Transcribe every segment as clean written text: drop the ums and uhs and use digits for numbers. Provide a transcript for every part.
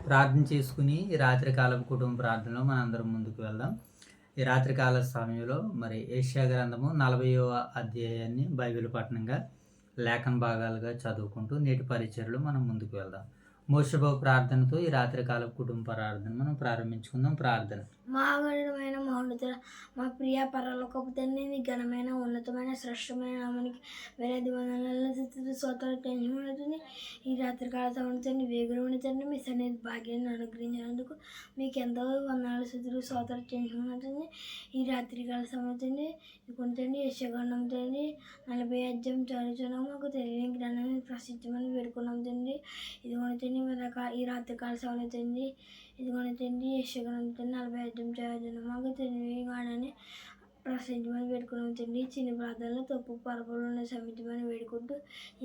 ప్రార్థన చేసుకుని ఈ రాత్రికాలపు కుటుంబ ప్రార్థనలో మనందరం ముందుకు వెళ్దాం. ఈ రాత్రికాల సమయంలో మరి యెషయా గ్రంథము 40వ అధ్యాయాన్ని బైబిల్ పఠనంగా లేఖన భాగాలుగా చదువుకుంటూ నేటి పరిచర్యలో మనం ముందుకు వెళ్దాం. మోషేబాబు ప్రార్థనతో ఈ రాత్రికాలపు కుటుంబ ప్రార్థన మనం ప్రారంభించుకుందాం. ప్రార్థన. మహాగణమైన మహోన్నతుడ, మా ప్రియ పరలోకపు తండ్రి, నీ ఘనమైన ఉన్నతమైన శ్రేష్టమైన నామానికి వేలాది వందనాలు స్తోత్రాలు చెల్లించుకుంటుంది. ఈ రాత్రికాల సమయంలో వేగురుని తండ్రి మీ సన్నిధి భాగ్యాన్ని అనుగ్రహించినందుకు మీకు ఎంతో వందనాలు స్తోత్రాలు చెల్లించుకుంటుంది. ఈ రాత్రికాల సమయంలో ఇదిగొంతండి యెషయాగ్రంథం తండ్రి 40 అధ్యాయం చదువుతున్నాము. మాకు తెలియని జ్ఞానాన్ని ప్రసిద్ధమని వేడుకున్నాం తండ్రి. ఇదిగొంతండి ఈ రాత్రికాల సమయంలో తండ్రి ఇదిగొంతండి యెషయాగ్రంథం 40 అధ్యాయం చదువుతున్నాము. మాకు తెలియని జ్ఞానాన్ని ప్రసిద్ధమని వేడుకున్నాం తండ్రి. చిన్న ప్రార్థనలు తప్పు పొరపాటున సమితమని వేడుకుంటూ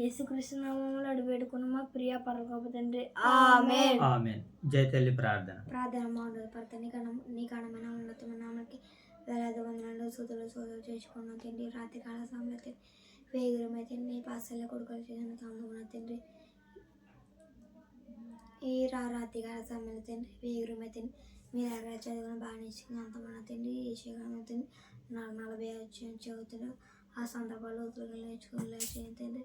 యేసుక్రీస్తు నామములో అడిగి వేడుకున్నాం మా ప్రియ పరలోకపు తండ్రి. ఆమేన్. ఆమేన్. జై తల్లి ప్రార్థన. ప్రార్థన మహోన్నత నీ ఘనమైన ఉన్నతమైన నామకి వేలాది వందనాలు సోదరులు చేసుకున్నాం తండ్రి. రాత్రికాల సమయంలో వేగురమైతే నీ పాసల్లో కొడుకులు చేసిన కాముకున్న తండ్రి. ఈ రాత్రికాల సమయంలో తండ్రి వేగురమైతే మీరు ఎక్కడ చదువుకుని బాగా నేర్చుకుని అంతమన్న తండ్రి. యెషయాగ్రంథం తండ్రి 40 అధ్యాయం చదువుతున్నారు. ఆ సందర్భాల్లో నేర్చుకుని తండ్రి.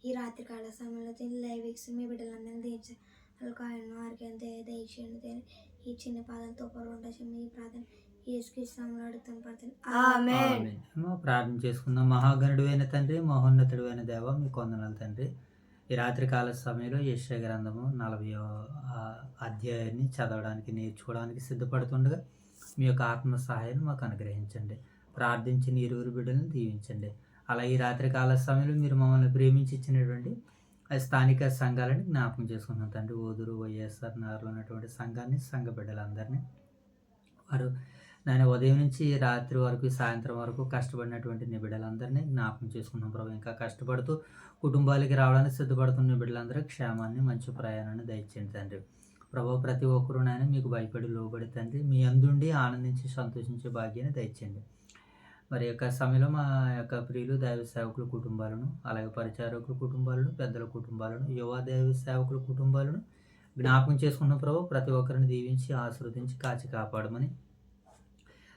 ఈ రాత్రికాల సమయంలో తండ్రి లైవ్ మీ బిడ్డలందరినీ తీర్చి వాళ్ళకి ఆయన వారికి ఎంత దయచేయండి తండ్రి. ఈ చిన్న పాదంతో పొరవంటే మీ ప్రార్థన యేసుక్రీస్తునామములో అడుగుతాను ప్రార్థన. ఆమేన్. ప్రార్థన చేసుకుందాం. మహాగణుడైన తండ్రి, మహోన్నతుడైన దేవ, మీకు వందనాలు తండ్రి. ఈ రాత్రికాల సమయంలో యెషయా గ్రంథము 40వ అధ్యాయాన్ని చదవడానికి నేర్చుకోవడానికి సిద్ధపడుతుండగా మీ యొక్క ఆత్మ సహాయాన్ని మాకు అనుగ్రహించండి. ప్రార్థించిన ఇరువురు బిడ్డలను దీవించండి. అలా ఈ రాత్రికాల సమయంలో మీరు మమ్మల్ని ప్రేమించి ఇచ్చినటువంటి స్థానిక సంఘాలని జ్ఞాపకం చేసుకున్నాం తండ్రి. ఓదూరు వైఎస్ఆర్ నగర్లో ఉన్నటువంటి సంఘాన్ని, సంఘ బిడ్డలందరినీ, వారు నేను ఉదయం నుంచి రాత్రి వరకు సాయంత్రం వరకు కష్టపడినటువంటి నీ బిడ్డలందరినీ జ్ఞాపకం చేసుకున్నాం ప్రభు. ఇంకా కష్టపడుతూ కుటుంబాలకి రావడానికి సిద్ధపడుతున్న బిడ్డలందరూ క్షేమాన్ని, మంచి ప్రయాణాన్ని దయచేయండి తండ్రి. ప్రభు, ప్రతి ఒక్కరూ నాయన మీకు భయపడి లోబడి తండ్రి మీ అందుండి ఆనందించి సంతోషించే భాగ్యాన్ని దయచేయండి. మరి యొక్క సమయంలో మా యొక్క ప్రియులు దైవ సేవకుల కుటుంబాలను, అలాగే పరిచారకుల కుటుంబాలను, పెద్దల కుటుంబాలను, యువ దైవ సేవకుల కుటుంబాలను జ్ఞాపకం చేసుకున్న ప్రభు, ప్రతి ఒక్కరిని దీవించి ఆశీర్వదించి కాచి కాపాడమని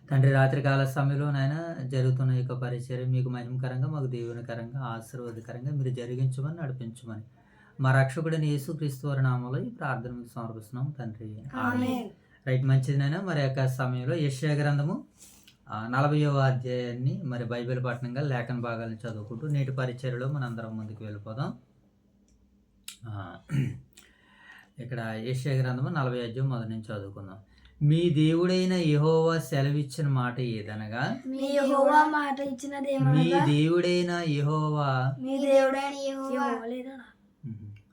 తండ్రి. రాత్రికాల సమయంలో నాయన జరుగుతున్న యొక్క పరిచర్య మీకు మహిమకరంగా, మాకు దేవునికరంగా, ఆశీర్వాదకరంగా మీరు జరిగించమని, నడిపించమని మా రక్షకుడైన యేసుక్రీస్తు వారి నామములో ఈ ప్రార్థన మీకు సమర్పిస్తున్నాం తండ్రి. ఆమేన్. రైట్, మంచిదినైనా మరి యొక్క సమయంలో యెషయా గ్రంథము 40వ అధ్యాయాన్ని మరి బైబిల్ పఠనంగా లేఖన భాగాలను చదువుకుంటూ నేటి పరిచర్యలో మనందరం ముందుకు వెళ్ళిపోదాం. ఇక్కడ యెషయా గ్రంథము 40 అధ్యాయం మొదటి నుంచి చదువుకుందాం. మీ దేవుడైన యెహోవా సెలవిచ్చిన మాట ఏదనగా, మీ యెహోవా మాట ఇచ్చినదేమనగా, మీ దేవుడైన యెహోవా మీ దేవుడైన యెహోవా లేదా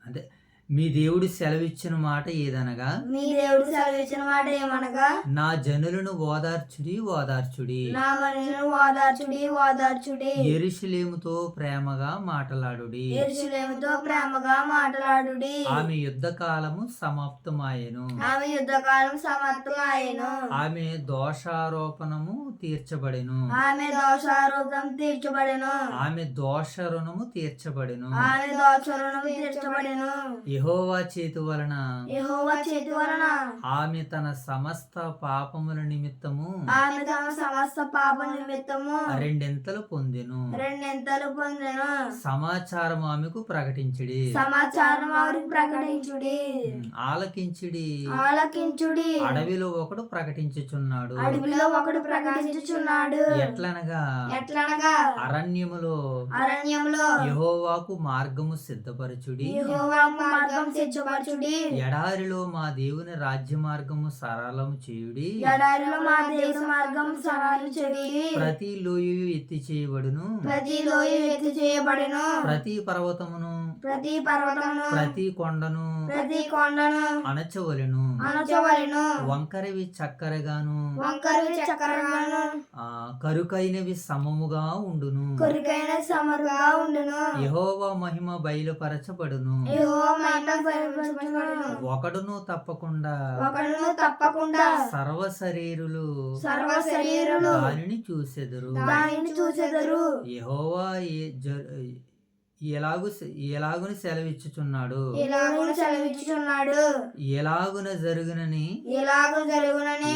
అంటే మీ దేవుడు సెలవిచ్చిన మాట ఏదనగా, మీ దేవుడు సెలవిచ్చిన మాట ఏమనగా, నా జనులను ఓదార్చుడి ఓదార్చుడి, నా మనుషులను ఓదార్చుడి ఓదార్చుడి, యెరూషలేముతో ప్రేమగా మాటలాడుడి, యెరూషలేముతో ప్రేమగా మాట్లాడుడి. ఆమె యుద్ధ కాలము సమాప్తమాయెను, ఆమె యుద్ధకాలం సమాప్తమాయెను, ఆమె దోషారోపణము తీర్చబడెను, ఆమె దోషారోపణం తీర్చబడెను, ఆమె దోష రుణము తీర్చబడెను, ఆమె దోషరుణం తీర్చబడెను. యెహోవా చేతి వలన, యెహోవా చేతి వలన ఆమె తన సమస్త పాపముల నిమిత్తము ఆమె తమ సమస్త పాప నిమిత్తము రెండింతలు పొందెను, రెండింతలు పొందెను. సమాచారం ఆమెకు ప్రకటించుడి, సమాచారం వారికి ప్రకటించుడి, ఆలకించుడి, ఆలకించుడి. అడవిలో ఒకడు ప్రకటించుచున్నాడు, అడవిలో ఒకడు ప్రకటించుచున్నాడు. ఎట్లనగా ఎట్లనగా అరణ్యములో అరణ్యంలో యెహోవాకు మార్గము సిద్ధపరచుడి, యెహోవాకు మార్గం సిద్ధపరచుడి, ఎడారిలో మా దేవుని రాజ్య మార్గము సరళము చేయుడి, ఎడారిలో మా దేవుని మార్గం సరళం చేయుడి. ప్రతి లోయయు ఎత్తి చేయబడును, ప్రతి లోయ ఎత్తి చేయబడెను, ప్రతి పర్వతమును, ప్రతి పర్వతమును, ప్రతి కొండను ప్రతి కొండను అణచవలెను, అణచవలెను. వంకరవి చక్కరగాను, వంకరవి చక్కరగాను, కరుకైనవి సమముగా ఉండును, కొరికైన సమరుగా ఉండును. యెహోవా మహిమ బయలుపరచబడును, యెహోవా మహిమ బయలుపరచబడును. ఒకడును తప్పకుండా ఒకడును తప్పకుండా సర్వ శరీరులు సర్వ శరీరులు దానిని చూసెదరు. దానిని చూసెదరు. యెహోవా ఎలాగున సెలవిచ్చుచున్నాడు. ఎలాగున సెలవిచ్చుచున్నాడు. ఎలాగున జరుగునని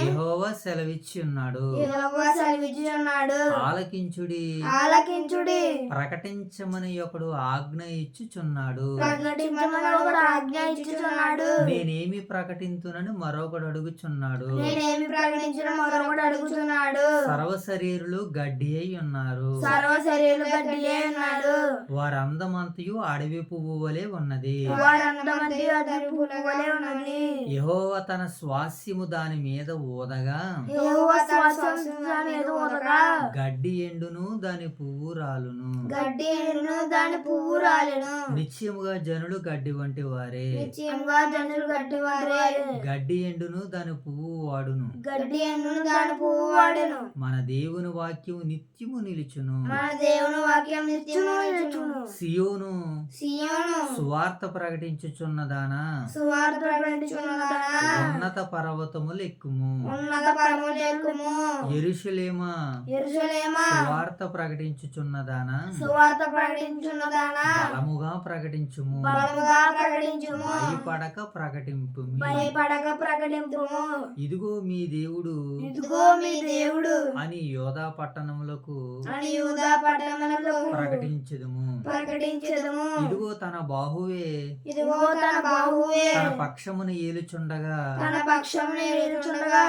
యెహోవా సెలవిచ్చి ఉన్నాడు. యెహోవా సెలవిచ్చుచున్నాడు. ఆలకించుడి, ఆలకించుడి. ప్రకటించమని ఒకడు ఆజ్ఞ ఇచ్చుచున్నాడు. ప్రకటించమని ఒకడు ఆజ్ఞ ఇచ్చుచున్నాడు. నేనేమి ప్రకటింతునని మరొకడు అడుగుచున్నాడు. నేనేమి ప్రకటించిన మరొకడు అడుగుచున్నాడు. సర్వ శరీరులు గడ్డి అయి ఉన్నారు. సర్వ శరీరులు గడ్డియే ఉన్నాడు. వారందమంతయు అడవి పువ్వు వలె ఉన్నది. వారందమంది అడవి పువ్వు వలె ఉన్నది. యెహోవా తన స్వాస్యము దాని మీద ఊదగా యెహోవా శ్వాసము దాని మీద ఊదగా గడ్డి ఎండును దాని పువ్వు రాలును. గడ్డి ఎండును దాని పువ్వు రాలెను. నిశ్చయముగా జనులు గడ్డి వంటి వారే. నిశ్చయముగా జనులు గడ్డి వారే. గడ్డి ఎండును దాని పువ్వు వాడును. గడ్డి ఎండును దాని పువ్వు వాడెను. మన దేవుని వాక్యము నిత్యము నిలుచును. మన దేవుని వాక్యం నిత్యము నిలుచును. సియోను సియోను సువార్త ప్రకటించుచున్నదానా, సువార్త ప్రకటించుచున్నదానా, ఉన్నత పర్వతములు ఎక్కుము. ఉన్నత పరములు ఎక్కుము. యెరూషలేమా యెరూషలేమా సువార్త ప్రకటించుచున్నదానా, సువార్త ప్రకటించున్నదానా, బలముగా ప్రకటించుము. బలముగా ప్రకటించుము. భయపడక ప్రకటింపు. భయపడక ప్రకటింపుము. ఇదిగో మీ దేవుడు ఇదిగో మీ దేవుడు అని యోధా పట్టణములకు అని యూదా పట్టణములకు ప్రకటించుదుము. ప్రకటించెదము. ఇదిగో తన బాహువే ఇదిగో తన బాహువే తన పక్షమును ఏలుచుండగా తన పక్షమును ఏలుచుండగా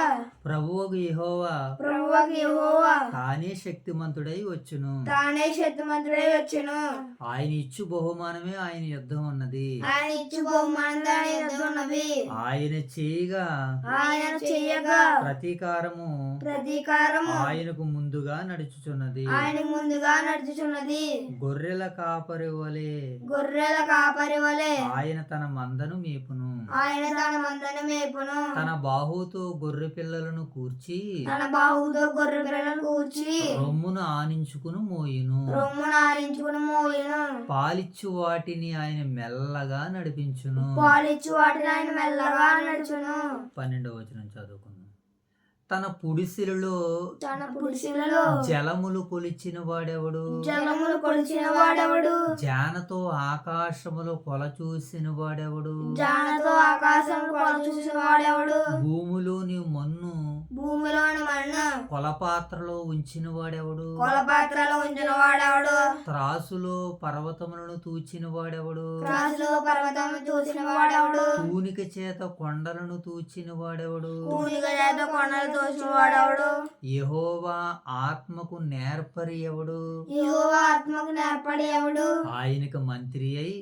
ప్రభువుకు యెహోవా ప్రభువుకు యెహోవా తానే శక్తిమంతుడై వచ్చును. తానే శక్తిమంతుడై వచ్చెను. ఆయన ఇచ్చు బహుమానమే ఆయన యుద్ధం ఉన్నది. ఆయన ఇచ్చు బహుమానం దాని యొద్ద ఉన్నవి. ఆయన చేయగా ఆయన చెయ్యగా ప్రతీకారము ఆయనకు ముందుగా నడుచుచున్నది. ఆయనకు ముందుగా నడుచుచున్నది. గొర్రెల కాపరి వలె ఆయన తన మందను మేపును. ఆయన తన మందను మేపును. తన బాహుతో గొర్రె పిల్లలను కూర్చి తన బాహుతో గొర్రె పిల్లలను కూర్చి రొమ్మును ఆనించుకుని మోయును. రొమ్మును ఆరించుకుని మోయును. పాలిచ్చు వాటిని ఆయన మెల్లగా నడిపించును. పాలిచ్చు వాటిని ఆయన మెల్లగా నడుచును. 12వ వచనం చదువుకుందాం. తన పుడిసిలలో జలములు కొలిచిన వాడెవడు, జలములు కొలిచిన వాడెవడు, జానతో ఆకాశములో కొల చూసిన వాడెవడు, జానతో ఆకాశములు కొల చూసిన వాడెవడు, భూమిలోని మన్ను భూమిలోని మన్ను కొలపాత్రలో ఉంచిన వాడెవడు, కొలపాత్రలో ఉంచిన వాడెవడు, త్రాసులో పర్వతములను తూచిన వాడెవడు, త్రాసులో పర్వతములు తూచిన వాడెవడు, తూనిక చేత కొండలను తూచిన వాడెవడు, తూనిక చేత కొండలు తోచిన వాడెవడు, యెహోవా ఆత్మకు నేర్పరి ఎవడు, యెహోవా ఆత్మకు నేర్పడి ఎవడు, ఆయనకు మంత్రి అయి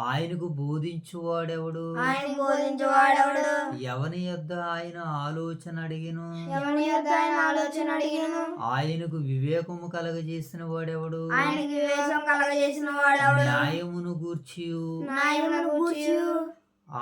ఆయనకు బోధించువాడెవడు, ఆయన బోధించు వాడెవడు, ఎవని యొద్ద ఆయన ఆలోచన అడిగిను, ఎవని యొద్ద ఆయన ఆలోచన అడిగిను, ఆయనకు వివేకము కలగజేసిన వాడెవడు, ఆయనకి వివేకం కలగజేసిన వాడెవడు, న్యాయమును గూర్చియు న్యాయమును గూర్చియు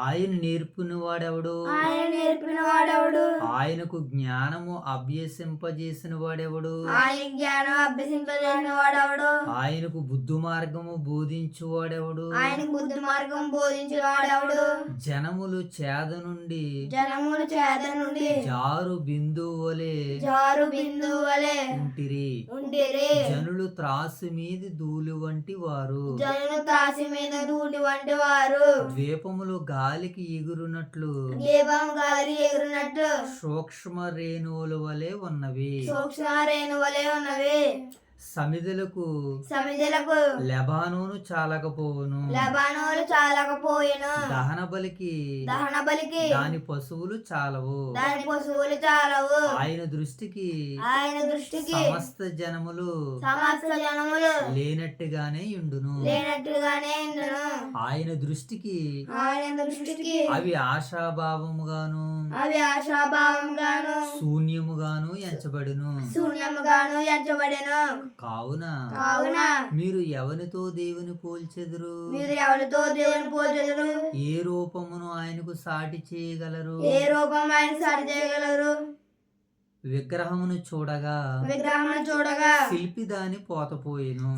ఆయన నేర్పిన వాడెవడు, ఆయన నేర్పిన వాడెవడు, ఆయనకు జ్ఞానము అభ్యసింపజేసిన వాడెవడు, ఆయన జ్ఞానం అభ్యసింపజేసిన వాడెవడు, ఆయనకు బుద్ధి మార్గము బోధించువాడెవడు, ఆయన బుద్ధి మార్గం బోధించిన వాడెవడు, జనములు చేద నుండి జారు బిందువు వలె ఉంటిరి, జనులు త్రాసు మీద ధూళి వంటి వారు, జనులు త్రాసి మీద ధూళి వంటి వారు, ద్వీపములు గాలికి ఎగురునట్లు దీపం గాలి ఎగురునట్టు సూక్ష్మ రేణువుల వలె ఉన్నవి, సూక్ష్మ రేణువులే ఉన్నవి, సమిధులకు లెబానోను చాలకపోవును, దహన బలికి దాని పశువులు చాలవు, ఆయన దృష్టికి సమస్త జనములు లేనట్టుగానే ఉండును, ఆయన దృష్టికి అవి ఆశాభావముగాను శూన్యముగాను ఎంచబడును. కావున మీరు ఎవరితో దేవుని పోల్చెదరు, ఏ రూపమును ఆయనకు సాటి చేయగలరు, విగ్రహమును చూడగా శిల్పి దాని పోతపోయెను,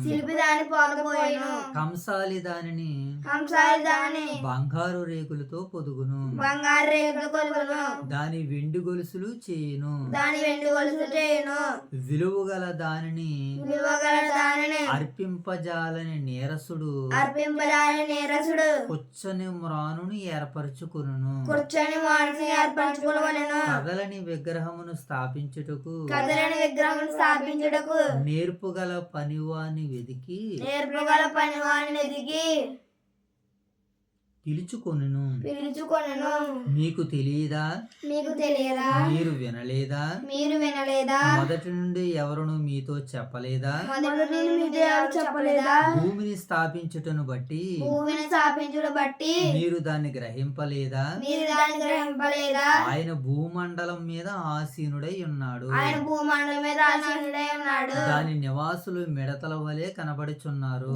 కంసాలి దానిని బంగారు రేకులతో పొదుగును, దాని వెండి గొలుసులు చేయును, విలువగల దానిని అర్పింపజాలని నీరసుడు కూర్చొని మ్రానును ఏర్పరచుకును, కదలని విగ్రహమును స్థాపించుటకు నేర్పుగల పనివాని వెదికి పిలుచుకొనును. మీకు తెలియదా, మీరు వినలేదా, మొదటి నుండి ఎవరును మీతో చెప్పలేదా, భూమిని స్థాపించుటను బట్టి మీరు దాన్ని గ్రహింపలేదా, ఆయన భూమండలం మీద ఆసీనుడై ఉన్నాడు, దాని నివాసులు మిడతల వలె కనబడుచున్నారు,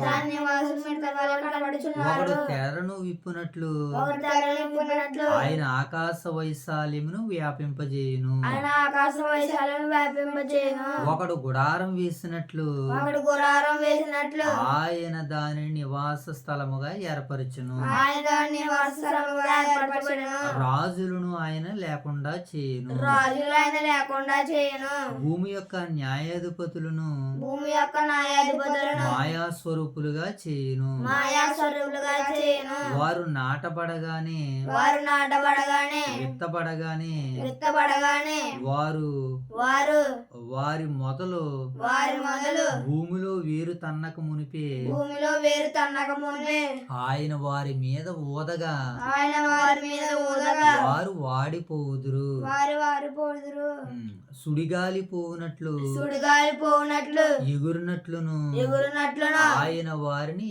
ఒకడు తెరను విప్పునట్లు ఆయన ఆకాశ వైశాల్యమును వ్యాపింపజేయును, ఒకడు గుడారం వేసినట్లు ఆయన దాని నివాస స్థలముగా ఏర్పరచును, రాజులను ఆయన లేకుండా చేయును, భూమి యొక్క న్యాయాధిపతులను మాయా స్వరూపులుగా చేయును, వారు నాటబడగానే విత్తబడగానే వారి మొదలు భూమిలో వేరు తన్నక మునిపే ఆయన వారి మీద ఊదగా వారు వాడిపోవుదురు, సుడిగాలి పోవునట్లు ఎగురునట్లును ఆయన వారిని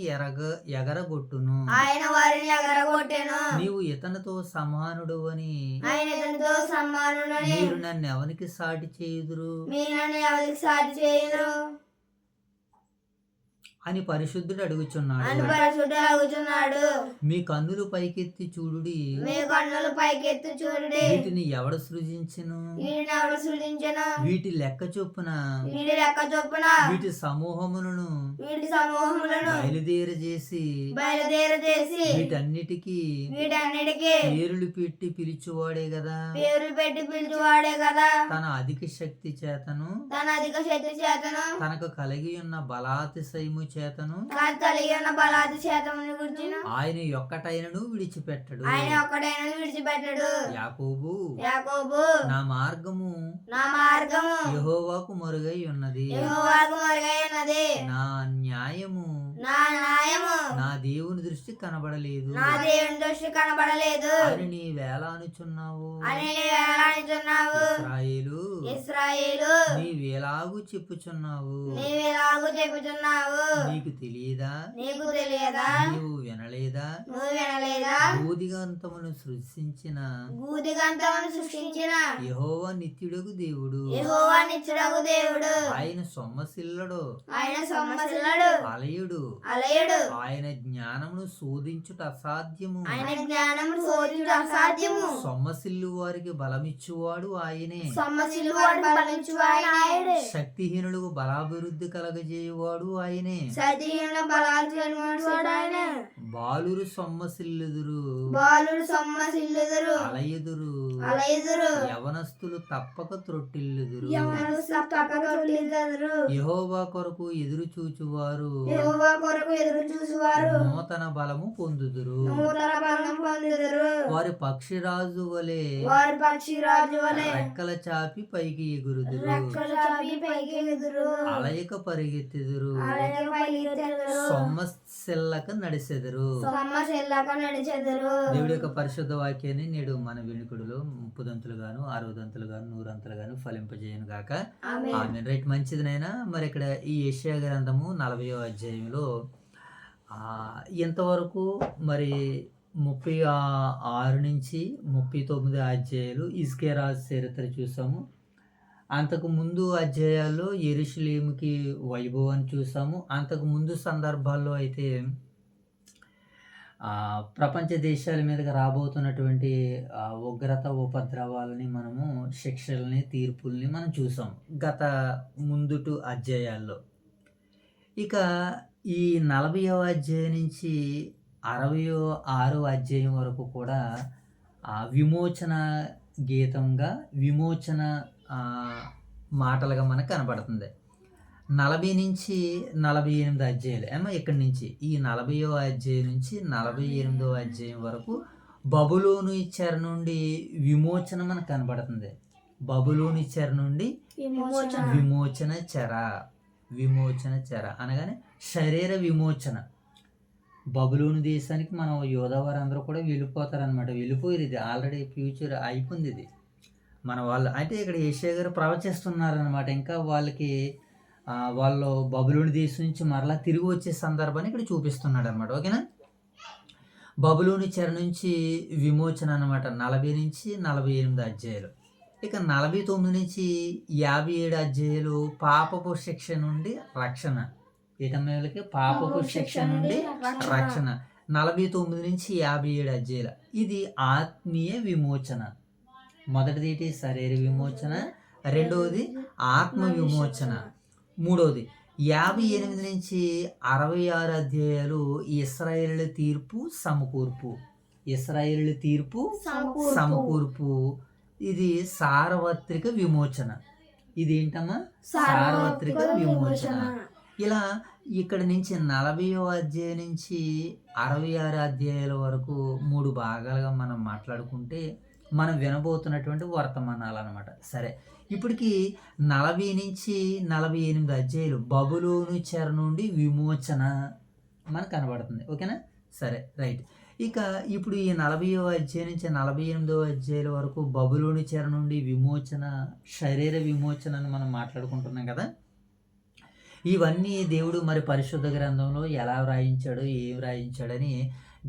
ఎగరగొట్టును, నీవు ఇతనితో సమానుడు అని మీరు నన్ను ఎవరికి సాటి చేయుదురు అని పరిశుద్ధుడు అడుగుచున్నాడు. మీ కన్నులు పైకెత్తి చూడుడి, వీటిని ఎవడు సృజించెను, వీటి లెక్క చొప్పున వీటి సమూహములను బయలుదేరజేసి వీటన్నిటికీ పేర్లు పెట్టి పిలిచువాడే కదా, తన అధిక శక్తి చేతను తనకు కలిగి ఉన్న బలాతిశయము చేతను ఆయన ఒక్కటైనను విడిచిపెట్టడు, యాకోబు నా మార్గము యెహోవాకు మరుగై ఉన్నది, నా న్యాయము నా దేవుని దృష్టి కనబడలేదు అని నీ వేళ అనుచున్నావు, ఇశ్రాయేలు నీవేలాగు చెప్పుచున్నావు, నీకు తెలియదా, నీవు వినలేదా, భూదిగంతమును సృష్టించిన యెహోవా నిత్యుడగు దేవుడు, ఆయన సొమ్మసిల్లడు అలయుడు, ఆయన జ్ఞానమును శోధించుట అసాధ్యము, సొమ్మసిల్లు వారికి బలమిచ్చువాడు ఆయనే, శక్తిహీనులకు బలాభివృద్ధి కలగజేయువాడు ఆయనే, బాలురు సొమ్మసిల్లుదురు అలయుదురు, యవనస్తులు తప్పక త్రొట్టిల్లుదురు, యెహోవా కొరకు ఎదురు చూచువారు నూతన బలము పొందుదురు, వారి పక్షిరాజు వలె రెక్కల చాపి పైకి ఎగురుదురు, అలయక పరిగెత్తుదురు, సొమ్మసిల్లక నడిచెదరు. దేవుడి యొక్క పరిశుద్ధ వాక్యాన్ని నేడు మన వినుకుడులో 30 గాను 60 గాను 100 గాను ఫలింపజేయను గాక. ఆమేన్. రైట్, మంచిదినైనా మరి ఇక్కడ ఈ యెషయా గ్రంథము 40వ అధ్యాయంలో ఇంతవరకు మరి 36 నుంచి 39 అధ్యాయాలు హిజ్కియా రాజు చరిత్ర చూసాము. అంతకు ముందు అధ్యాయాల్లో యెరూషలేముకి వైభవాన్ని చూసాము. అంతకు ముందు సందర్భాల్లో అయితే ప్రపంచ దేశాల మీదకి రాబోతున్నటువంటి ఉగ్రత ఉపద్రవాలని మనము శిక్షల్ని తీర్పుల్ని మనం చూసాం గత ముందుటు అధ్యాయాల్లో. ఇక ఈ 40వ అధ్యాయం నుంచి 66వ అధ్యాయం వరకు కూడా విమోచన గీతంగా విమోచన మాటలుగా మనకు కనబడుతుంది. 40 నుంచి 48 అధ్యాయాలు ఏమో ఇక్కడి నుంచి ఈ 40వ అధ్యాయం నుంచి 48వ అధ్యాయం వరకు బబులోను చెర నుండి విమోచన మనకు కనబడుతుంది. బబులోను చెర నుండి విమోచన చెర. విమోచన చెర అనగానే శరీర విమోచన. బబులోను దేశానికి మనం యోధావారు అందరూ కూడా వెళ్ళిపోతారనమాట. వెళ్ళిపోయారు, ఇది ఆల్రెడీ ఫ్యూచర్ అయిపోయింది. ఇది మన వాళ్ళు అంటే ఇక్కడ యేషయా గారు ప్రవచిస్తున్నారనమాట. ఇంకా వాళ్ళకి వాళ్ళు బబులోను దేశం నుంచి మరలా తిరిగి వచ్చే సందర్భాన్ని ఇక్కడ చూపిస్తున్నాడు అనమాట. ఓకేనా. బబులోను చెర నుంచి విమోచన అనమాట 40 నుంచి 48 అధ్యాయాలు. ఇక 49 నుంచి 57 అధ్యాయాలు పాపపు శిక్ష నుండి రక్షణ. ఏటమ్మలకి పాపపు శిక్ష నుండి రక్షణ. 49 నుంచి 57 అధ్యాయాలు ఇది ఆత్మీయ విమోచన. మొదటిది ఏంటి? శరీర విమోచన. రెండవది ఆత్మ విమోచన. మూడవది 58 నుంచి 66 అధ్యాయాలు ఇశ్రాయేలు తీర్పు సమకూర్పు. ఇశ్రాయేలు తీర్పు సమకూర్పు. ఇది సార్వత్రిక విమోచన. ఇది ఏంటమ్మా? సార్వత్రిక విమోచన. ఇలా ఇక్కడ నుంచి 40వ అధ్యాయం నుంచి 66 అధ్యాయాల వరకు 3 భాగాలుగా మనం మాట్లాడుకుంటే మనం వినబోతున్నటువంటి వర్తమానాలు అనమాట. సరే, ఇప్పటికి 40 నుంచి 48 అధ్యాయులు బబులోను చెర నుండి విమోచన మనకు కనబడుతుంది. ఓకేనా. సరే, రైట్. ఇక ఇప్పుడు ఈ 40వ అధ్యాయం నుంచి 48వ అధ్యాయుల వరకు బబులోను చెర నుండి విమోచన, శరీర విమోచన అని మనం మాట్లాడుకుంటున్నాం కదా. ఇవన్నీ దేవుడు మరి పరిశుద్ధ గ్రంథంలో ఎలా వ్రాయించాడు, ఏం వ్రాయించాడని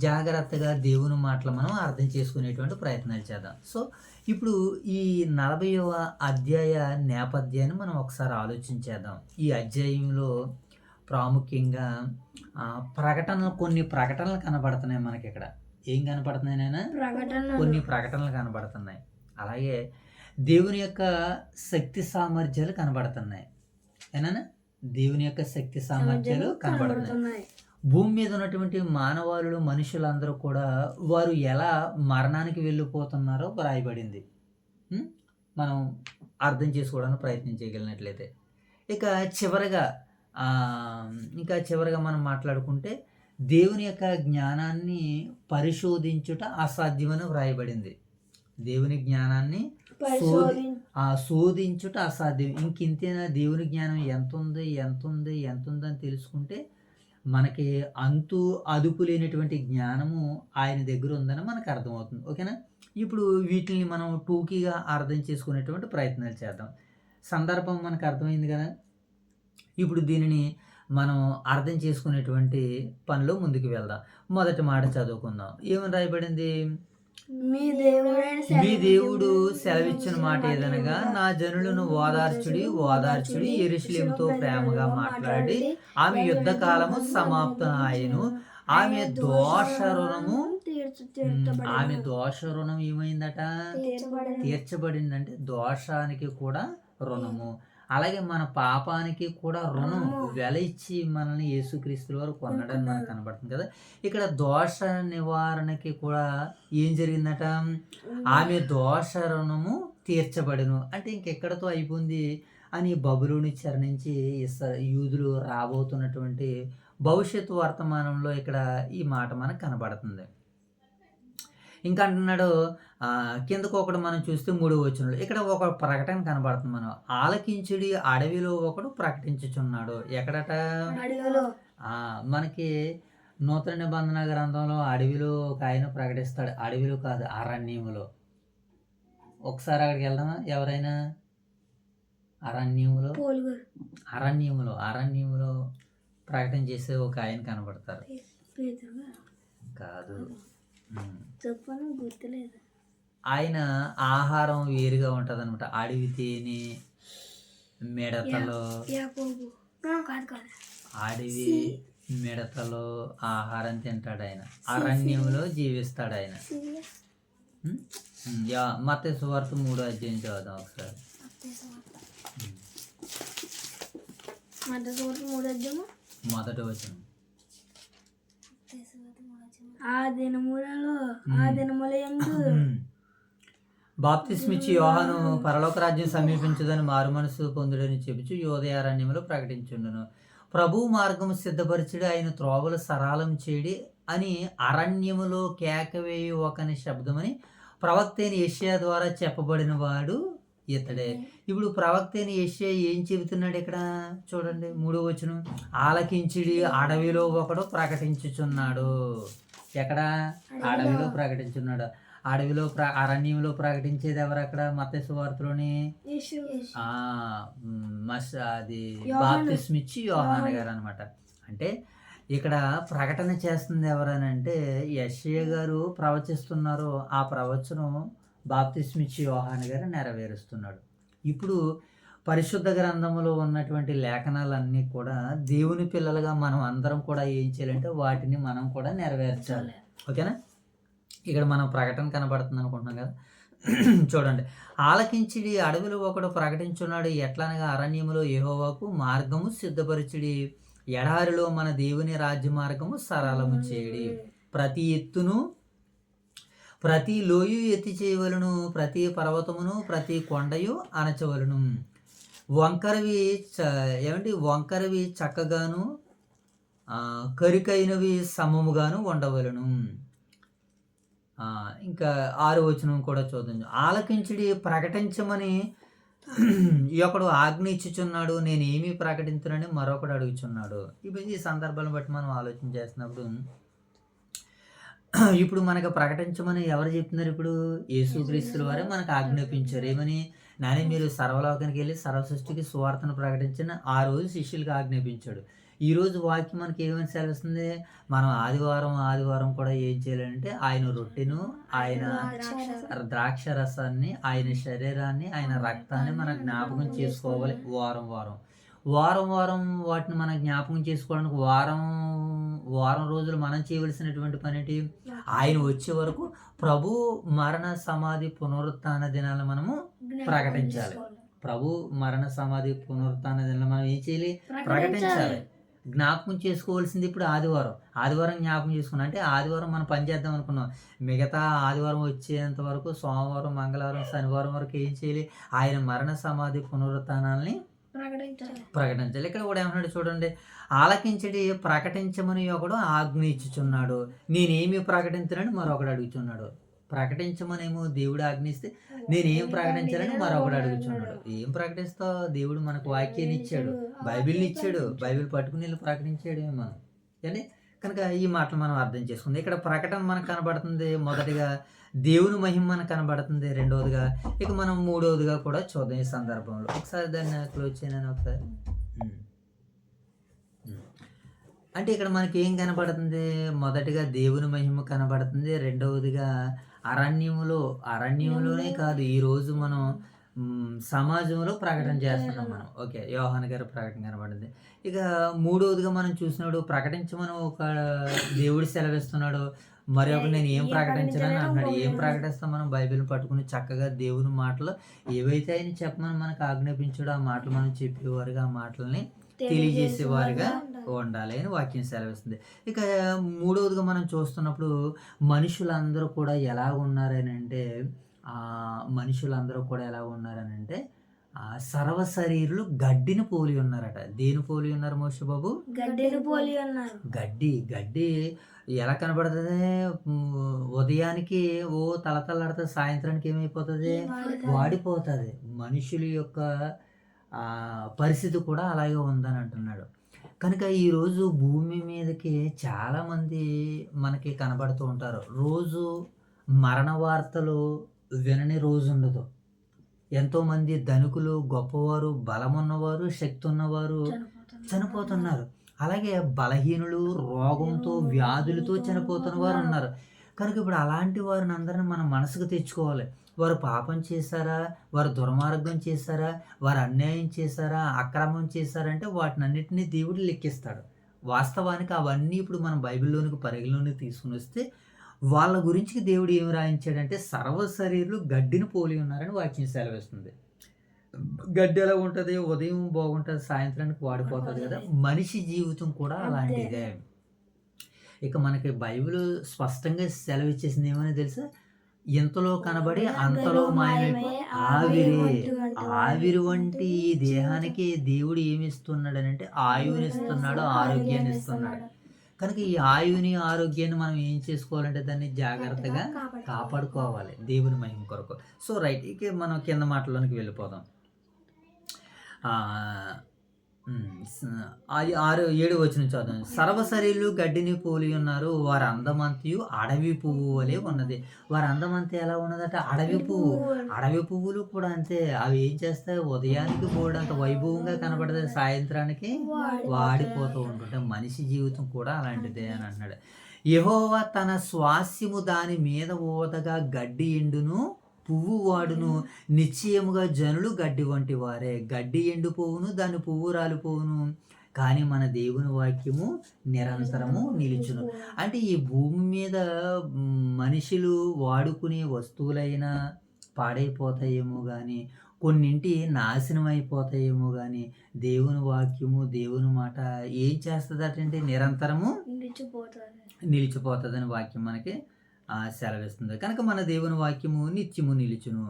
జాగ్రత్తగా దేవుని మాటలు మనం అర్థం చేసుకునేటువంటి ప్రయత్నాలు చేద్దాం. సో ఇప్పుడు ఈ 40వ అధ్యాయ నేపథ్యాన్ని మనం ఒకసారి ఆలోచించేద్దాం. ఈ అధ్యాయంలో ప్రాముఖ్యంగా కొన్ని ప్రకటనలు కనబడుతున్నాయి మనకి. ఇక్కడ ఏం కనపడుతున్నాయి నాయనా? కొన్ని ప్రకటనలు కనబడుతున్నాయి. అలాగే దేవుని యొక్క శక్తి సామర్థ్యాలు కనబడుతున్నాయి. ఏనా? దేవుని యొక్క శక్తి సామర్థ్యాలు కనబడుతున్నాయి. భూమి మీద ఉన్నటువంటి మానవాళులు, మనుషులందరూ కూడా వారు ఎలా మరణానికి వెళ్ళిపోతున్నారో వ్రాయబడింది. మనం అర్థం చేసుకోవడానికి ప్రయత్నం చేయగలిగినట్లయితే ఇంకా చివరగా మనం మాట్లాడుకుంటే దేవుని యొక్క జ్ఞానాన్ని పరిశోధించుట అసాధ్యమని వ్రాయబడింది. దేవుని జ్ఞానాన్ని శోధించుట అసాధ్యం. ఇంకింతేనా? దేవుని జ్ఞానం ఎంత ఉంది అని తెలుసుకుంటే మనకి అదుపు లేనటువంటి జ్ఞానము ఆయన దగ్గర ఉందని మనకు అర్థమవుతుంది. ఓకేనా. ఇప్పుడు వీటిని మనం టూకీగా అర్థం చేసుకునేటువంటి ప్రయత్నాలు చేద్దాం. సందర్భం మనకు అర్థమైంది కదా. ఇప్పుడు దీనిని మనం అర్థం చేసుకునేటువంటి పనిలో ముందుకు వెళ్దాం. మొదటి మాట చదువుకుందాం. ఏమని రాయబడింది? మీ దేవుడు సెలవిచ్చిన మాట ఏదనగా, నా జనులను ఓదార్చుడి యెరూషలేముతో ప్రేమగా మాట్లాడి ఆమె యుద్ధ కాలము సమాప్తం ఆయను. ఆమె దోష రుణం ఏమైందట? తీర్చబడిందంటే దోషానికి కూడా రుణము, అలాగే మన పాపానికి కూడా రుణం వెల ఇచ్చి మనల్ని యేసుక్రీస్తు వారు కొన్నాడని మనకు కనబడుతుంది కదా. ఇక్కడ దోష నివారణకి కూడా ఏం జరిగిందట? ఆమె దోష రుణము తీర్చబడును. అంటే ఇంకెక్కడతో అయిపోయింది అని బబులోను చెర నుంచి యూదులు రాబోతున్నటువంటి భవిష్యత్తు వర్తమానంలో ఇక్కడ ఈ మాట మనకు కనబడుతుంది. ఇంకా అంటున్నాడు కిందకు ఒకడు మనం చూస్తే 3వ వచనంలో ఇక్కడ ఒక ప్రకటన కనబడుతుంది. మనం ఆలకించుడి, అడవిలో ఒకడు ప్రకటించుచున్నాడు. ఎక్కడట? మనకి నూతన నిబంధన గ్రంథంలో అడవిలో ఒక ఆయన ప్రకటిస్తాడు. అడవిలో కాదు, అరణ్యములో. ఒకసారి అక్కడికి వెళ్దామా ఎవరైనా? అరణ్యములో ప్రకటన చేసే ఒక ఆయన కనబడతారు. కాదు, గుర్తులేదు. ఆయన ఆహారం వేరుగా ఉంటుంది అనమాట. అడవి తేనె, మిడతలు, అడవి మిడతలో ఆహారం తింటాడు ఆయన, అరణ్యంలో జీవిస్తాడు ఆయన. మత్తయి సువార్త 3వ అధ్యాయం చదువుదాం ఒకసారి. మొదటి వచనం. ఆ దినముల యందు బాప్తిస్మిచ్చి యోహాను పరలోక రాజ్యం సమీపించదని మారు మనసు పొందుడని చెబుచు యోదయ అరణ్యములో ప్రకటించుండును. ప్రభు మార్గము సిద్ధపరచుడి, ఆయన త్రోవలు సరళం చేయడి అని అరణ్యములో కేకవేయు ఒకని శబ్దమని ప్రవక్త అయిన యెషయా ద్వారా చెప్పబడిన వాడు ఇతడే. ఇప్పుడు ప్రవక్త అయిన యెషయా ఏం చెబుతున్నాడు ఇక్కడ చూడండి, 3వ వచనం. ఆలకించిడి, అడవిలో ఒకడు ప్రకటించుచున్నాడు. ఎక్కడ? అడవిలో ప్రకటించున్నాడు. అడవిలో అరణ్యంలో ప్రకటించేది ఎవరు అక్కడ? మత్తయి సువార్తలోని అది బాప్తిస్మిచ్చి యోహాను గారు అనమాట. అంటే ఇక్కడ ప్రకటన చేస్తుంది ఎవరనంటే యెషయా గారు ప్రవచిస్తున్నారు. ఆ ప్రవచనం బాప్తిస్మిచ్చి యోహాను గారు నెరవేరుస్తున్నాడు. ఇప్పుడు పరిశుద్ధ గ్రంథంలో ఉన్నటువంటి లేఖనాలన్నీ కూడా దేవుని పిల్లలుగా మనం అందరం కూడా ఏం చేయాలంటే వాటిని మనం కూడా నెరవేర్చాలి. ఓకేనా? ఇక్కడ మనం ప్రకటన కనబడుతుంది అనుకుంటున్నాం కదా. చూడండి, ఆలకించిడి, అడవిలో ఒకడు ప్రకటించున్నాడు, ఎట్లనగా అరణ్యములో యెహోవాకు మార్గము సిద్ధపరచుడి, ఎడారిలో మన దేవుని రాజ్య మార్గము సరళము చేయడి. ప్రతి ఎత్తును ప్రతి లోయు ఎత్తి చేయవలను, ప్రతి పర్వతమును ప్రతి కొండయు అణచవలను. వంకరవి చక్కగాను కరికైనవి సమముగాను ఉండవలను. ఇంకా 6వ వచనం కూడా చూద్దాం. ఆలకించుడి, ప్రకటించమని ఒకడు ఆజ్ఞ ఇచ్చుచున్నాడు, నేను ఏమీ ప్రకటించునని మరొకడు అడుగుచున్నాడు. ఇప్పుడు ఈ సందర్భాలను బట్టి మనం ఆలోచన చేస్తున్నప్పుడు ఇప్పుడు మనకు ప్రకటించమని ఎవరు చెప్తున్నారు? ఇప్పుడు యేసుక్రీస్తుల వారే మనకు ఆజ్ఞాపించారు. ఏమని? నానే మీరు సర్వలోకానికి వెళ్ళి సర్వ సృష్టికి సువార్తను ప్రకటించిన ఆ రోజు శిష్యులకు ఆజ్ఞాపించాడు. ఈరోజు వాక్యం మనకి ఏమని సెలవుస్తుంది? మనం ఆదివారం కూడా ఏం చేయాలంటే ఆయన రొట్టెను, ఆయన ద్రాక్ష రసాన్ని, ఆయన శరీరాన్ని, ఆయన రక్తాన్ని మనం జ్ఞాపకం చేసుకోవాలి. వారం వాటిని మనం జ్ఞాపకం చేసుకోవడానికి వారం రోజులు మనం చేయవలసినటువంటి పని ఏంటి? ఆయన వచ్చే వరకు ప్రభు మరణ సమాధి పునరుత్థాన దినాలను మనము ప్రకటించాలి. ప్రభు మరణ సమాధి పునరుత్థాన దినాలను మనం ఏం చేయాలి? ప్రకటించాలి. జ్ఞాపకం చేసుకోవాల్సింది ఇప్పుడు ఆదివారం జ్ఞాపకం చేసుకున్నాం. అంటే ఆదివారం మనం పని చేద్దాం అనుకున్నాం, మిగతా ఆదివారం వచ్చేంత వరకు సోమవారం, మంగళవారం, శనివారం వరకు ఏం చేయాలి? ఆయన మరణ సమాధి పునరుత్థానాల్ని ప్రకటించాలి. ఇక్కడ కూడా ఏమన్నాడు చూడండి, ఆలకించడి, ప్రకటించమని ఒకడు ఆజ్ఞ ఇచ్చుచున్నాడు, నేనేమి ప్రకటించనని మరొకడు అడుగుచున్నాడు. ప్రకటించమనేమో దేవుడు ఆజ్ఞిస్తే నేనేం ప్రకటించాలని మరొకడు అడుగుచున్నాడు. ఏం ప్రకటిస్తావు? దేవుడు మనకు వాక్యాన్ని ఇచ్చాడు, బైబిల్ని ఇచ్చాడు, బైబిల్ పట్టుకుని వెళ్ళి ప్రకటించాడు మనం. కానీ కనుక ఈ మాటలు మనం అర్థం చేసుకుంది. ఇక్కడ ప్రకటన మనకు కనబడుతుంది. మొదటిగా దేవుని మహిమ మనకు కనబడుతుంది. రెండవదిగా ఇక మనం మూడవదిగా కూడా చూద్దాం ఈ సందర్భంలో. ఒకసారి దాన్ని క్లోజ్ చేయను ఒకసారి. అంటే ఇక్కడ మనకి ఏం కనబడుతుంది? మొదటిగా దేవుని మహిమ కనబడుతుంది. రెండవదిగా అరణ్యంలోనే కాదు, ఈరోజు మనం సమాజంలో ప్రకటన చేస్తున్నాం మనం. ఓకే, యోహాను గారి ప్రకటన కనబడింది. ఇక మూడవదిగా మనం చూసినాడు, ప్రకటించమని ఒక దేవుడు సెలవిస్తున్నాడు, మరి ఒకరు నేను ఏం ప్రకటించాలని అన్నాడు. ఏం ప్రకటిస్తాం? మనం బైబిల్ని పట్టుకుని చక్కగా దేవుని మాటలు ఏవైతే ఆయన చెప్పమని మనకు ఆజ్ఞాపించాడో ఆ మాటలు మనం చెప్పేవారుగా, ఆ మాటలని తెలియజేసేవారుగా ఉండాలి అని వాక్యం సెలవిస్తుంది. ఇక మూడవదిగా మనం చూస్తున్నప్పుడు మనుషులందరూ కూడా ఎలా ఉన్నారనంటే సర్వశరీరులు గడ్డిని పోలి ఉన్నారట. దేని పోలి ఉన్నారు మోషే బాబు? గడ్డిని పోలి ఉన్నారు. గడ్డి ఎలా కనబడుతుంది? ఉదయానికి తలతల్లాడుతుంది, సాయంత్రానికి ఏమైపోతుంది? వాడిపోతుంది. మనుషుల యొక్క పరిస్థితి కూడా అలాగే ఉందని అంటున్నాడు. కనుక ఈరోజు భూమి మీదకి చాలామంది మనకి కనబడుతూ ఉంటారు. రోజు మరణ వార్తలు వినని రోజు ఉండదు. ఎంతోమంది ధనికులు, గొప్పవారు, బలమున్నవారు, శక్తి ఉన్నవారు చనిపోతున్నారు. అలాగే బలహీనులు, రోగంతో, వ్యాధులతో చనిపోతున్న వారు ఉన్నారు. కనుక ఇప్పుడు అలాంటి వారిని అందరిని మనం మనసుకు తెచ్చుకోవాలి. వారు పాపం చేశారా, వారు దుర్మార్గం చేశారా, వారు అన్యాయం చేశారా, అక్రమం చేశారంటే వాటిని అన్నిటినీ దేవుడు లెక్కిస్తాడు. వాస్తవానికి అవన్నీ ఇప్పుడు మనం బైబిల్‌లోనికి పరిగణలోనికి తీసుకొని వస్తే, వాళ్ళ గురించి దేవుడు ఏమి రాయించాడంటే, సర్వ శరీరులు గడ్డిని పోలి ఉన్నారని వాక్యం సెలవిస్తుంది. గడ్డి ఎలా ఉంటది? ఉదయం బాగుంటది, సాయంత్రానికి వాడిపోతది గదా! మనిషి జీవితం కూడా అంతే. అలాంటిదే. ఇక మనకి బైబిల్ స్పష్టంగా సెలవిచ్చేసింది ఏమని తెలుసా? ఇంతలో కనబడి అంతలో మాయమైపో ఆవిరి వంటి ఈ దేహానికి దేవుడు ఏమిస్తున్నాడనంటే ఆయువునిస్తున్నాడు, ఆరోగ్యాన్ని ఇస్తున్నాడు. కనుక ఈ ఆయువుని, ఆరోగ్యాన్ని మనం ఏం చేసుకోవాలంటే దాన్ని జాగ్రత్తగా కాపాడుకోవాలి దేవుని మహిమ కొరకు. So, right. ఇక మనం కింద మాటల్లోనికి వెళ్ళిపోదాం. ఆహ్, హ్మ్. అది 7 వచనం చదువుదాం. సర్వశరీరులు గడ్డిని పోలి ఉన్నారు. వారి అందమంతయు అడవి పువ్వు వలె ఉన్నది. వారి అందమంతా ఎలా ఉన్నదట? అడవి పువ్వు. అడవి పువ్వులు కూడా అంతే. అవి ఏం చేస్తాయి? ఉదయానికి బోలెడంత వైభవంగా కనపడతాయి. సాయంత్రానికి వాడిపోతూ ఉంటుంటాయి. మనిషి జీవితం కూడా అలాంటిదే అని అంటున్నాడు. యెహోవా తన స్వాస్యము దాని మీద ఊదగా గడ్డి ఎండును, పువ్వు వాడును. నిశ్చయముగా జనులు గడ్డి వంటి వారే. గడ్డి ఎండిపోవును, దాని పువ్వు రాలిపోవును. కానీ మన దేవుని వాక్యము నిరంతరము నిలుచును. అంటే ఈ భూమి మీద మనుషులు వాడుకునే వస్తువులైనా పాడైపోతాయేమో గానీ, కొన్నింటి నాశనం అయిపోతాయేమో గానీ, దేవుని వాక్యము, దేవుని మాట ఏం చేస్తదటంటే నిరంతరము నిలిచిపోతదని వాక్యం మనకి సెలవిస్తుంది. కనుక మన దేవుని వాక్యము నిత్యము నిలుచును.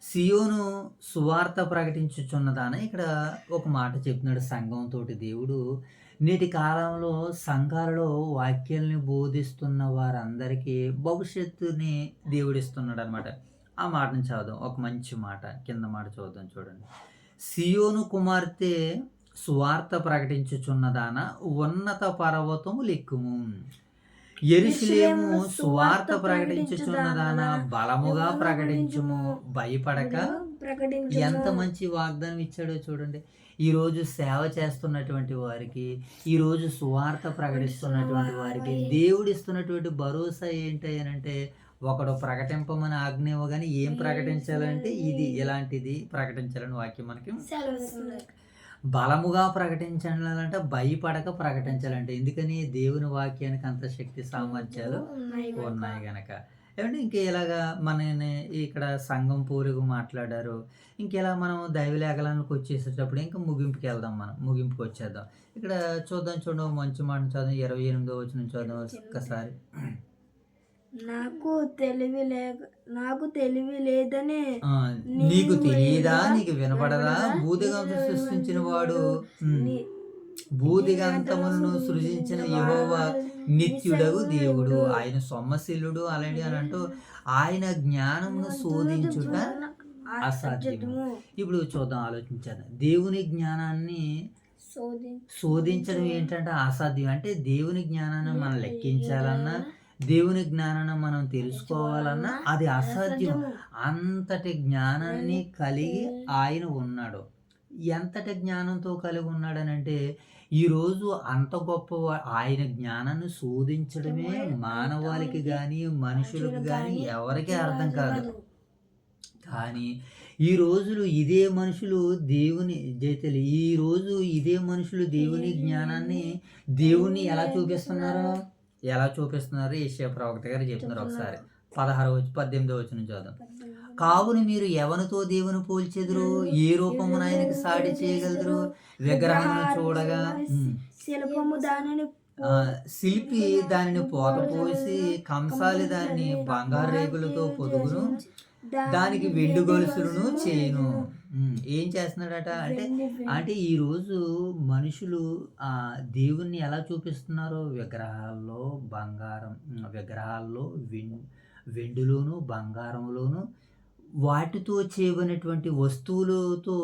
సియోను సువార్త ప్రకటించుచున్నదాన ఇక్కడ ఒక మాట చెప్తున్నాడు సంఘంతోటి దేవుడు. నేటి కాలంలో సంఘాలలో వాక్యాల్ని బోధిస్తున్న వారందరికీ భవిష్యత్తుని దేవుడిస్తున్నాడనమాట. ఆ మాటను చదువుదాం. ఒక మంచి మాట. కింద మాట చూద్దాం చూడండి. సియోను కుమార్తె సువార్త ప్రకటించుచున్నదాన ఉన్నత పర్వతము లెక్కుము. యెరూషలేము సువార్త ప్రకటించుచున్నదాన బలముగా ప్రకటించుము, భయపడక. ఎంత మంచి వాగ్దానం ఇచ్చాడో చూడండి. ఈరోజు సేవ చేస్తున్నటువంటి వారికి, ఈరోజు సువార్త ప్రకటిస్తున్నటువంటి వారికి దేవుడు ఇస్తున్నటువంటి భరోసా ఏంటి అనంటే, ఒకడు ప్రకటింపమని ఆజ్ఞ ఇవ్వగానే ఏం ప్రకటించాలంటే ఇది ఇలాంటిది ప్రకటించాలని వాక్యం మనకి బలముగా ప్రకటించాలంటే భయపడక ప్రకటించాలంటే. ఎందుకని? దేవుని వాక్యానికి అంత శక్తి సామర్థ్యాలు ఉన్నాయి గనక. ఏమంటే ఇంక ఇలాగా మనని ఇక్కడ సంఘం పూర్వకు మాట్లాడారు. ఇంకెలా మనం దైవలేఖనానికి వచ్చేసేటప్పుడు ఇంకా ముగింపుకి వెళ్దాం. మనం ముగింపుకి వచ్చేద్దాం. ఇక్కడ చూద్దాం మంచి మాట చదువు. 28వ వచనం చూద్దాం ఒక్కసారి. నాకు తెలివి లేదనే నీకు తెలియదా? నీకు వినపడదా? భూదిగంతం సృష్టించిన వాడు, భూదిగంతములను సృజించిన యెహోవా నిత్యుడగు దేవుడు. ఆయన సొమ్మశీలుడు అలాంటి అని అంటూ ఆయన జ్ఞానమును శోధించుట అసాధ్యము. ఇప్పుడు చూద్దాం, ఆలోచించాను. దేవుని జ్ఞానాన్ని శోధించడం ఏంటంటే అసాధ్యం. అంటే దేవుని జ్ఞానాన్ని మనం లెక్కించాలన్నా, దేవుని జ్ఞానాన్ని మనం తెలుసుకోవాలన్నా అది అసాధ్యం. అంతటి జ్ఞానాన్ని కలిగి ఆయన ఉన్నాడు. ఎంతటి జ్ఞానంతో కలిగి ఉన్నాడనంటే, ఈరోజు అంత గొప్ప ఆయన జ్ఞానాన్ని శోధించడమే మానవాళికి కానీ మనుషులకు కానీ ఎవరికీ అర్థం కాదు. కానీ ఈ రోజులు ఇదే మనుషులు దేవుని జైతలి ఈరోజు ఇదే మనుషులు దేవుని జ్ఞానాన్ని దేవుణ్ణి ఎలా చూపిస్తున్నారు యెషయా ప్రవక్త గారు చెప్తున్నారు. ఒకసారి 18వ వచనం చదువు. కావున మీరు ఎవరితో దేవుని పోల్చెదరు? ఏ రూపమున ఆయనకి సాటి చేయగలరు? విగ్రహమును చూడగా శిల్పి దానిని పోతపోసి, కంసాలి దాన్ని బంగారు రేగులతో పొదుగును, దానికి వెండి గొలుసులను చేయును. ఏం చేస్తున్నాడట అంటే ఈరోజు మనుషులు దేవుణ్ణి ఎలా చూపిస్తున్నారు? విగ్రహాల్లో వెండిలోను బంగారంలోను వాటితో చేయబడినటువంటి వస్తువులతో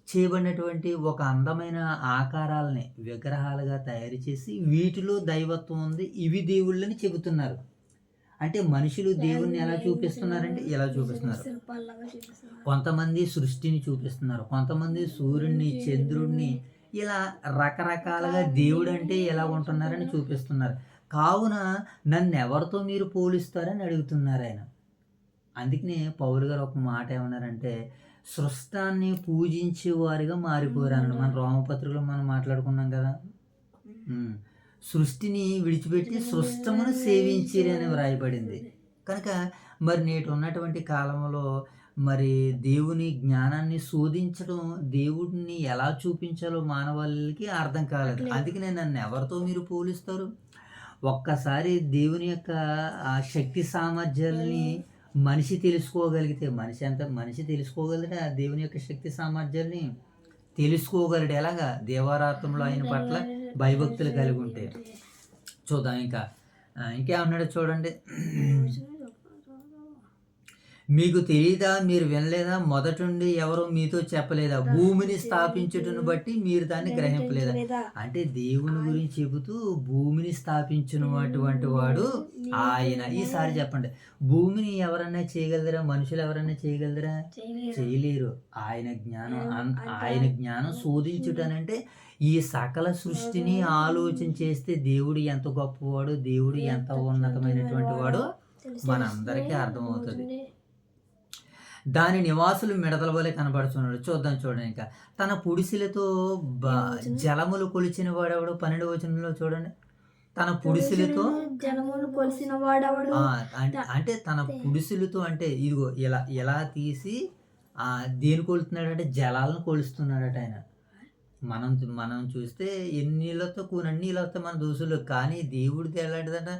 చేయబడినటువంటి ఒక అందమైన ఆకారాలని విగ్రహాలుగా తయారు చేసి వీటిలో దైవత్వం ఉంది, ఇవి దేవుళ్ళని చెబుతున్నారు. అంటే మనుషులు దేవుణ్ణి ఎలా చూపిస్తున్నారంటే ఇలా చూపిస్తున్నారు. కొంతమంది సృష్టిని చూపిస్తున్నారు, కొంతమంది సూర్యుడిని, చంద్రుడిని, ఇలా రకరకాలుగా దేవుడు అంటే ఎలా ఉంటున్నారని చూపిస్తున్నారు. కావున నన్ను ఎవరితో మీరు పోలిస్తారని అడుగుతున్నారు ఆయన. అందుకనే పౌలు గారు ఒక మాట ఏమన్నారంటే, సృష్టాన్ని పూజించే వారిగా మారిపోయారని. మన రోమపత్రికలో మనం మాట్లాడుకున్నాం కదా. సృష్టిని విడిచిపెట్టి సృష్టమును సేవించిరి అని వ్రాయబడింది. కనుక మరి నేటి ఉన్నటువంటి కాలంలో మరి దేవుని జ్ఞానాన్ని శోధించడం, దేవుడిని ఎలా చూపించాలో మానవాళికి అర్థం కాలేదు. అందుకనే నన్ను ఎవరితో మీరు పోలుస్తారు? ఒక్కసారి దేవుని యొక్క ఆ శక్తి సామర్థ్యాలని మనిషి తెలుసుకోగలిగితే, మనిషి తెలుసుకోగలడా దేవుని యొక్క శక్తి సామర్థ్యాల్ని? తెలుసుకోగలడు. ఎలాగా? దేవారాత్రంలో ఆయన పట్ల భయభక్తులు కలిగి ఉంటే. చూద్దాం ఇంకా. ఇంకేమన్నాడో చూడండి. మీకు తెలియదా? మీరు వినలేదా? మొదటుండి ఎవరు మీతో చెప్పలేదా? భూమిని స్థాపించుటను బట్టి మీరు దాన్ని గ్రహింపలేదా? అంటే దేవుని గురించి చెబుతూ భూమిని స్థాపించినటువంటి వాడు ఆయన. ఈసారి చెప్పండి, భూమిని ఎవరన్నా చేయగలరా? మనుషులు ఎవరన్నా చేయగలరా? చేయలేరు. ఆయన జ్ఞానం శోధించుటనంటే ఈ సకల సృష్టిని ఆలోచన చేస్తే దేవుడు ఎంత గొప్పవాడు, దేవుడు ఎంత ఉన్నతమైనటువంటి వాడో మనందరికీ అర్థమవుతుంది. దాని నివాసులు మిడతల వలె కనబడుతున్నాడు. చూడండి ఇంకా. తన పుడిసిలతో జలములు కొలిచిన వాడెవడు? 12వ వచనంలో చూడండి. తన పుడిసిలతో జలములు కొలిసిన వాడెవడు? అంటే తన పుడిసిలతో అంటే ఇదిగో ఇలా తీసి దేని కొలుతున్నాడంటే జలాలను కొలుస్తున్నాడట ఆయన. మనం చూస్తే ఎన్ని నీళ్ళతో కూనన్ని నీళ్ళు వస్తాయి మన దోసులు. కానీ దేవుడిది ఎలాంటిదంట?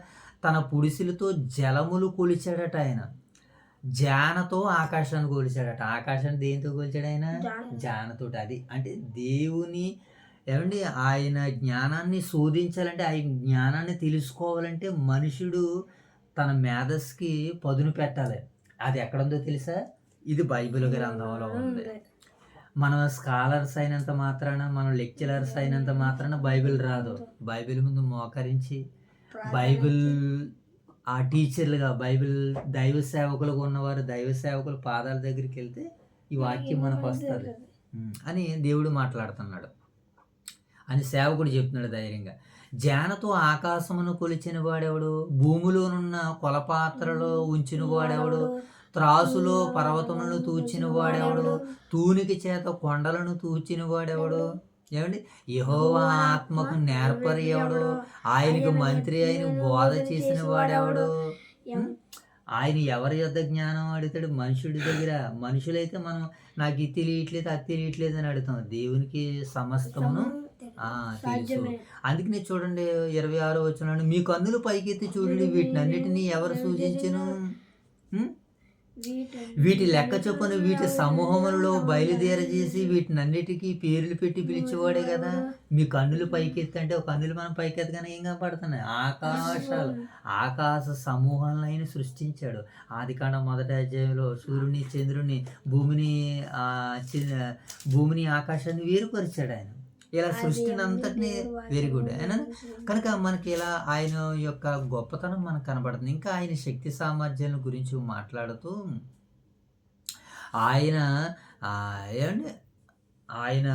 తన పుడిసిలతో జలములు కొలిచాడట ఆయన. జానతో ఆకాశాన్ని కొలిచాడట. ఆకాశాన్ని దేనితో కొలిచాడు ఆయన? జానతోటి. అది అంటే దేవుని ఏమండి, ఆయన జ్ఞానాన్ని శోధించాలంటే, ఆయన జ్ఞానాన్ని తెలుసుకోవాలంటే మనుషుడు తన మేధస్సుకి పదును పెట్టాలి. అది ఎక్కడుందో తెలుసా? ఇది బైబిల్ గ్రంథంలో ఉంది. మనం స్కాలర్స్ అయినంత మాత్రాన, మనం లెక్చరర్స్ అయినంత మాత్రాన బైబిల్ రాదు. బైబిల్ ముందు మోకరించి బైబిల్ ఆ టీచర్లుగా, బైబిల్ దైవ సేవకులుగా ఉన్నవారు దైవ సేవకుల పాదాల దగ్గరికి వెళ్తే ఈ వాక్యం మనకు వస్తుంది అని దేవుడు మాట్లాడుతున్నాడు అని సేవకుడు చెప్తున్నాడు ధైర్యంగా. జానతో ఆకాశమును కొలిచిన వాడెవడు? భూమిలోనున్న కొలపాత్రలో ఉంచిన వాడెవడు? త్రాసులో పర్వతములను తూచిన వాడెవడు? తూనికి చేత కొండలను తూచిన వాడెవడు? ఏమండి, యెహోవా ఆత్మకు నేర్పరి ఎవడు? ఆయనకు మంత్రి అయిన బోధ చేసిన వాడెవడు? ఆయన ఎవరి యొద్ద జ్ఞానం అడుగుతాడు? మనుషుడి దగ్గర. మనుషులైతే మనం నాకు ఇది తెలియట్లేదు, అది తెలియట్లేదు అని అడుగుతాం. దేవునికి సమస్తమును తెలుసు. అందుకని చూడండి 26వ వచనంలో, మీ కన్నులు పైకెత్తి చూడండి, వీటిని అన్నిటినీ ఎవరు సూచించెను? వీటి లెక్క చొప్పున వీటి సమూహములలో బయలుదేరజేసి వీటిని అన్నిటికీ పేర్లు పెట్టి పిలిచేవాడే కదా. మీ కన్నులు పైకెత్తి అంటే, ఒక కన్నులు మనం పైకెత్తగానే ఏం కనపడుతున్నాయి? ఆకాశ సమూహాలను ఆయన సృష్టించాడు. ఆదికాండం 1వ అధ్యాయంలో సూర్యుని, చంద్రుని, భూమిని ఆకాశాన్ని వేరుపరిచాడు ఆయన. ఇలా సృష్టిని అంతటినీ వెరీ గుడ్ ఆయన. కనుక మనకి ఇలా ఆయన యొక్క గొప్పతనం మనకు కనబడుతుంది. ఇంకా ఆయన శక్తి సామర్థ్యాల గురించి మాట్లాడుతూ ఆయన ఏమండి, ఆయన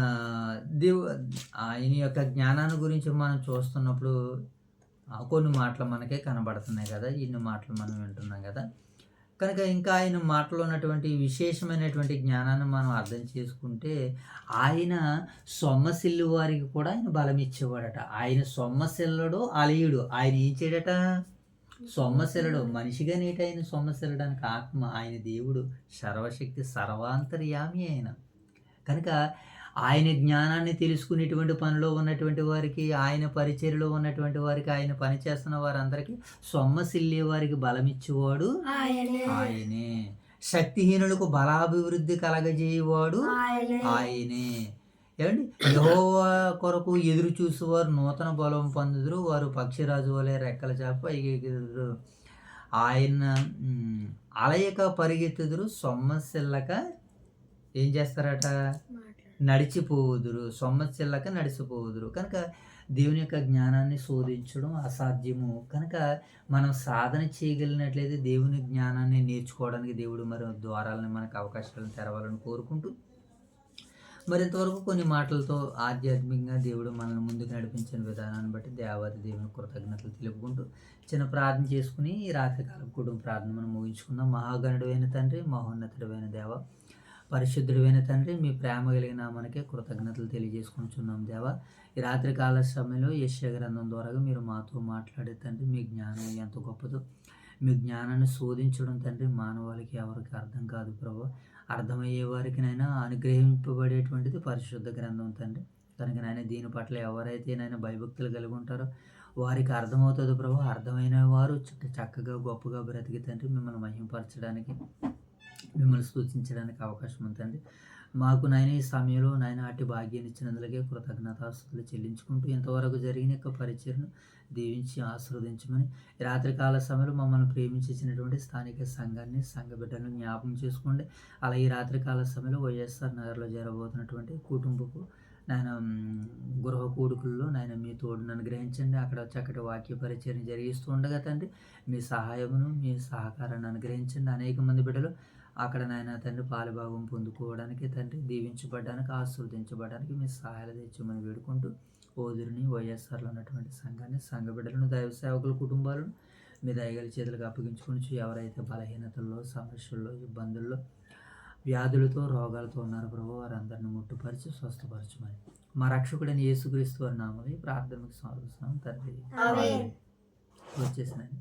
ఆయన యొక్క జ్ఞానాన్ని గురించి మనం చూస్తున్నప్పుడు కొన్ని మాటలు మనకే కనబడుతున్నాయి కదా, ఇన్ని మాటలు మనం వింటున్నాం కదా. కనుక ఇంకా ఆయన మాటలో ఉన్నటువంటి విశేషమైనటువంటి జ్ఞానాన్ని మనం అర్థం చేసుకుంటే, ఆయన సొమ్మసిల్లు వారికి కూడా ఆయన బలం ఇచ్చేవాడట. ఆయన సొమ్మసిల్లడు, అలయుడు. ఆయన ఏం చేయడట? సొమ్మసిల్లడు. మనిషిగా నేటి ఆయన సొమ్మసిల్లడానికి ఆత్మ. ఆయన దేవుడు, సర్వశక్తి, సర్వాంతర్యామి ఆయన. కనుక ఆయన జ్ఞానాన్ని తెలుసుకునేటువంటి పనిలో ఉన్నటువంటి వారికి, ఆయన పరిచర్యలో ఉన్నటువంటి వారికి, ఆయన పని చేస్తున్న వారందరికీ సొమ్మసిల్లే వారికి బలమిచ్చేవాడు ఆయనే. శక్తిహీనులకు బలాభివృద్ధి కలగజేయవాడు ఆయనే. ఏమండి, యెహోవా కొరకు ఎదురు చూసేవారు నూతన బలం పొందుదురు, వారు పక్షిరాజు వలె రెక్కల చాప ఎగురుదురు. ఆయన అలయక పరిగెత్తుదురు, సొమ్మసిల్లక ఏం చేస్తారట? నడిచిపోవుదురు. సొమ్మసిల్లక నడిచిపోవుదురు. కనుక దేవుని యొక్క జ్ఞానాన్ని శోధించడం అసాధ్యము. కనుక మనం సాధన చేయగలిగినట్లయితే దేవుని జ్ఞానాన్ని నేర్చుకోవడానికి దేవుడు మరి ద్వారాలను, మనకు అవకాశాలను తెరవాలని కోరుకుంటూ, మరింతవరకు కొన్ని మాటలతో ఆధ్యాత్మికంగా దేవుడు మనల్ని ముందుకు నడిపించిన విధానాన్ని బట్టి దేవాది దేవుని కృతజ్ఞతలు తెలుపుకుంటూ చిన్న ప్రార్థన చేసుకుని ఈ రాత్రికాలం కుటుంబ ప్రార్థన మనం ముగించుకుందాం. మహాగణుడైన తండ్రి, మహోన్నతుడైన దేవ, పరిశుద్ధుడైన తండ్రి, మీ ప్రేమ కలిగిన నామానికే కృతజ్ఞతలు తెలియజేసుకుంటున్నాం దేవా. ఈ రాత్రి కాల సమయంలో యెషయా గ్రంథం ద్వారా మీరు మాతో మాట్లాడే తండ్రి, మీ జ్ఞానం ఎంత గొప్పదో. మీ జ్ఞానాన్ని శోధించడం తండ్రి మానవాళికి ఎవరికి అర్థం కాదు ప్రభు. అర్థమయ్యే వారికినైనా అనుగ్రహింపబడేటువంటిది పరిశుద్ధ గ్రంథం తండ్రి. కనుక నాయన దీని పట్ల ఎవరైతే నాయన భయభక్తులు కలిగి ఉంటారో వారికి అర్థమవుతుంది ప్రభు. అర్థమైన వారు చక్కగా గొప్పగా బ్రతికి తండ్రి మిమ్మల్ని మహిమపరచడానికి, మిమ్మల్ని స్తుతించడానికి అవకాశం ఉందండి. మాకు నాయన ఈ సమయంలో నాయన అట్టి భాగ్యాన్ని ఇచ్చినందులకే కృతజ్ఞతాస్తుతులు చెల్లించుకుంటూ ఇంతవరకు జరిగిన యొక్క పరిచయను దీవించి ఆశీర్వదించమని, ఈ రాత్రికాల సమయంలో మమ్మల్ని ప్రేమించినటువంటి స్థానిక సంఘాన్ని, సంఘ బిడ్డలను జ్ఞాపకం చేసుకోండి. అలా ఈ రాత్రికాల సమయంలో వైఎస్ఆర్ నగర్లో జరగబోతున్నటువంటి కుటుంబపు నాయన గృహ కూడుకుల్లో నాయన మీ తోడును అనుగ్రహించండి. అక్కడ చక్కటి వాక్య పరిచయం జరిగిస్తూ ఉండగా తండ్రి మీ సహాయమును, మీ సహకారాన్ని అనుగ్రహించండి. అనేక మంది బిడ్డలు అక్కడ నాయన తండ్రి పాలుభాగం పొందుకోవడానికి తండ్రి దీవించబడడానికి, ఆశీర్వదించబడడానికి మీ సహాయాలు తెచ్చమని వేడుకుంటూ ఓదురిని, వైఎస్ఆర్లో ఉన్నటువంటి సంఘాన్ని, సంఘ బిడ్డలను, దైవ సేవకుల కుటుంబాలను మీ దయగల చేతులకు అప్పగించుకొని ఎవరైతే బలహీనతల్లో, సమస్యల్లో, ఇబ్బందుల్లో, వ్యాధులతో, రోగాలతో ఉన్నారు ప్రభు వారందరిని ముట్టుపరిచి స్వస్థపరచమని మా రక్షకుడైన యేసుక్రీస్తు వారి నామములో ఈ ప్రార్థనకు సమర్పిస్తున్నాం తండ్రి. వచ్చేసినండి.